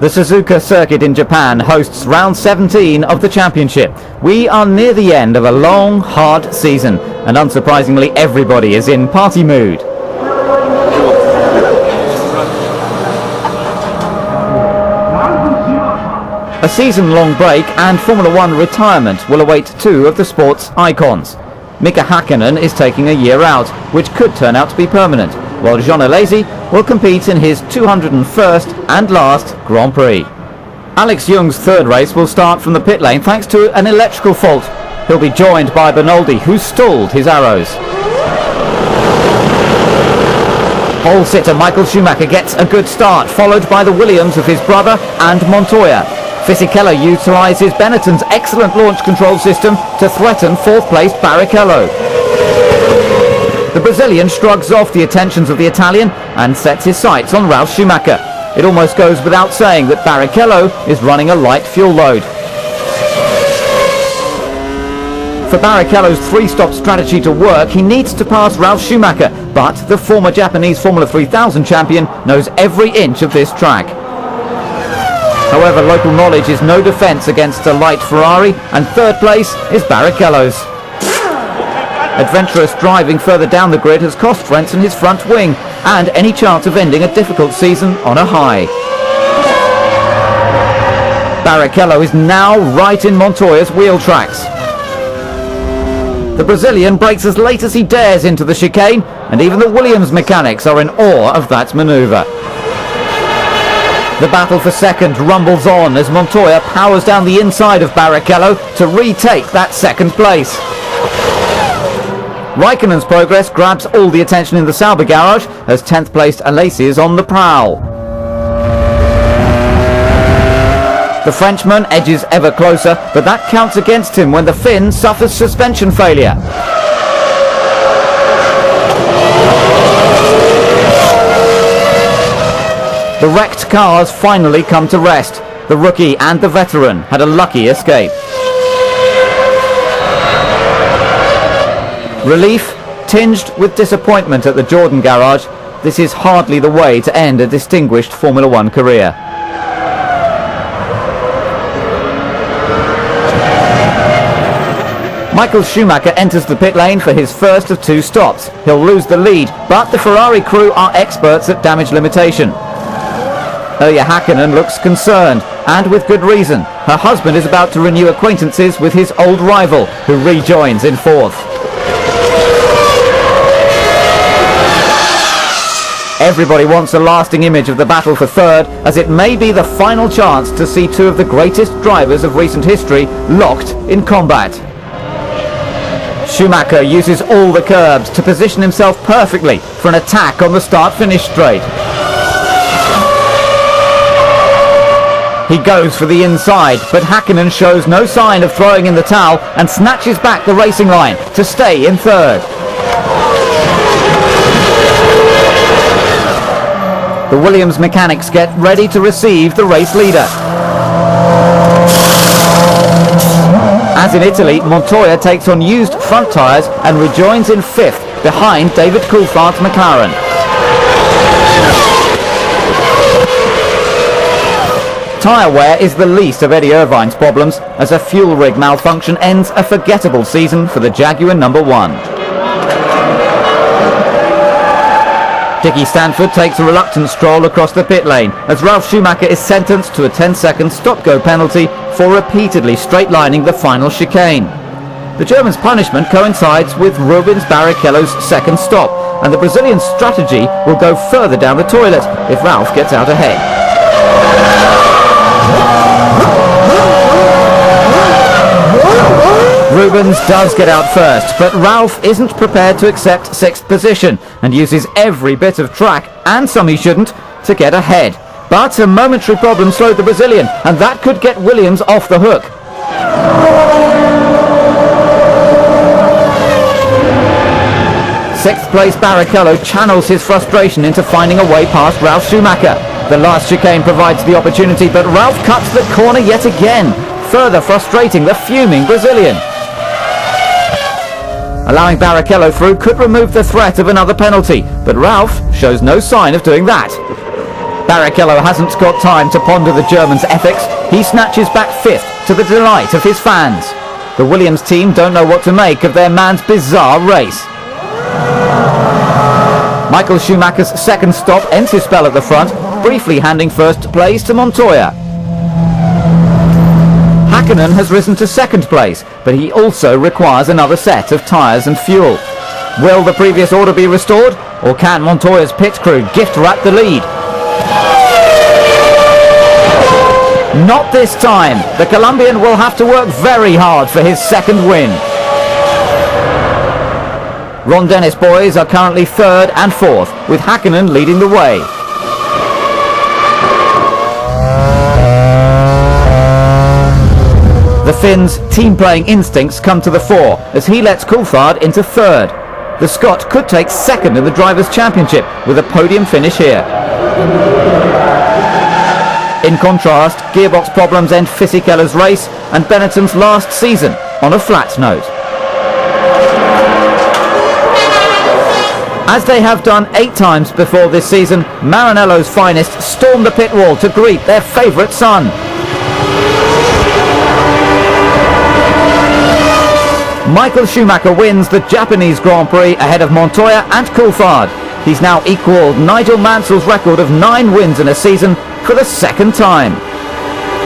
The Suzuka circuit in Japan hosts round 17 of the championship. We are near the end of a long, hard season, and unsurprisingly everybody is in party mood. A season-long break and Formula One retirement will await two of the sport's icons. Mika Hakkinen is taking a year out, which could turn out to be permanent, while Jean Alesi will compete in his 201st and last Grand Prix. Alex Young's third race will start from the pit lane thanks to an electrical fault. He'll be joined by Bernoldi, who stalled his arrows. Pole sitter Michael Schumacher gets a good start, followed by the Williams of his brother and Montoya. Fisichella utilises Benetton's excellent launch control system to threaten fourth-placed Barrichello. The Brazilian shrugs off the attentions of the Italian and sets his sights on Ralf Schumacher. It almost goes without saying that Barrichello is running a light fuel load. For Barrichello's three-stop strategy to work, he needs to pass Ralf Schumacher, but the former Japanese Formula 3000 champion knows every inch of this track. However, local knowledge is no defence against a light Ferrari, and third place is Barrichello's. Adventurous driving further down the grid has cost Frentzen his front wing and any chance of ending a difficult season on a high. Barrichello is now right in Montoya's wheel tracks. The Brazilian brakes as late as he dares into the chicane, and even the Williams mechanics are in awe of that manoeuvre. The battle for second rumbles on as Montoya powers down the inside of Barrichello to retake that second place. Raikkonen's progress grabs all the attention in the Sauber garage as 10th placed Alesi is on the prowl. The Frenchman edges ever closer, but that counts against him when the Finn suffers suspension failure. The wrecked cars finally come to rest. The rookie and the veteran had a lucky escape. Relief tinged with disappointment at the Jordan garage. This is hardly the way to end a distinguished Formula One career. Michael Schumacher enters the pit lane for his first of two stops. He'll lose the lead, but the Ferrari crew are experts at damage limitation. Erja Hakkinen looks concerned, and with good reason. Her husband is about to renew acquaintances with his old rival, who rejoins in fourth. Everybody wants a lasting image of the battle for third, as it may be the final chance to see two of the greatest drivers of recent history locked in combat. Schumacher uses all the curbs to position himself perfectly for an attack on the start-finish straight. He goes for the inside, but Hakkinen shows no sign of throwing in the towel and snatches back the racing line to stay in third. The Williams mechanics get ready to receive the race leader. As in Italy, Montoya takes on used front tyres and rejoins in fifth behind David Coulthard's McLaren. Tyre wear is the least of Eddie Irvine's problems, as a fuel rig malfunction ends a forgettable season for the Jaguar number 1. Dickie Stanford takes a reluctant stroll across the pit lane as Ralf Schumacher is sentenced to a 10-second stop-go penalty for repeatedly straight-lining the final chicane. The German's punishment coincides with Rubens Barrichello's second stop, and the Brazilian's strategy will go further down the toilet if Ralf gets out ahead. Rubens does get out first, but Ralf isn't prepared to accept 6th position and uses every bit of track, and some he shouldn't, to get ahead. But a momentary problem slowed the Brazilian, and that could get Williams off the hook. Sixth place Barrichello channels his frustration into finding a way past Ralf Schumacher. The last chicane provides the opportunity, but Ralf cuts the corner yet again, further frustrating the fuming Brazilian. Allowing Barrichello through could remove the threat of another penalty, but Ralf shows no sign of doing that. Barrichello hasn't got time to ponder the German's ethics. He snatches back 5th to the delight of his fans. The Williams team don't know what to make of their man's bizarre race. Michael Schumacher's second stop ends his spell at the front, briefly handing first place to Montoya. Hakkinen has risen to second place, but he also requires another set of tyres and fuel. Will the previous order be restored, or can Montoya's pit crew gift wrap the lead? Not this time. The Colombian will have to work very hard for his second win. Ron Dennis boys are currently 3rd and 4th, with Hakkinen leading the way. The Finn's team-playing instincts come to the fore as he lets Coulthard into 3rd. The Scot could take 2nd in the Drivers' Championship with a podium finish here. In contrast, gearbox problems end Fisichella's race and Benetton's last season on a flat note. As they have done 8 times before this season, Maranello's finest storm the pit wall to greet their favourite son. Michael Schumacher wins the Japanese Grand Prix ahead of Montoya and Coulthard. He's now equalled Nigel Mansell's record of 9 wins in a season for the 2nd time.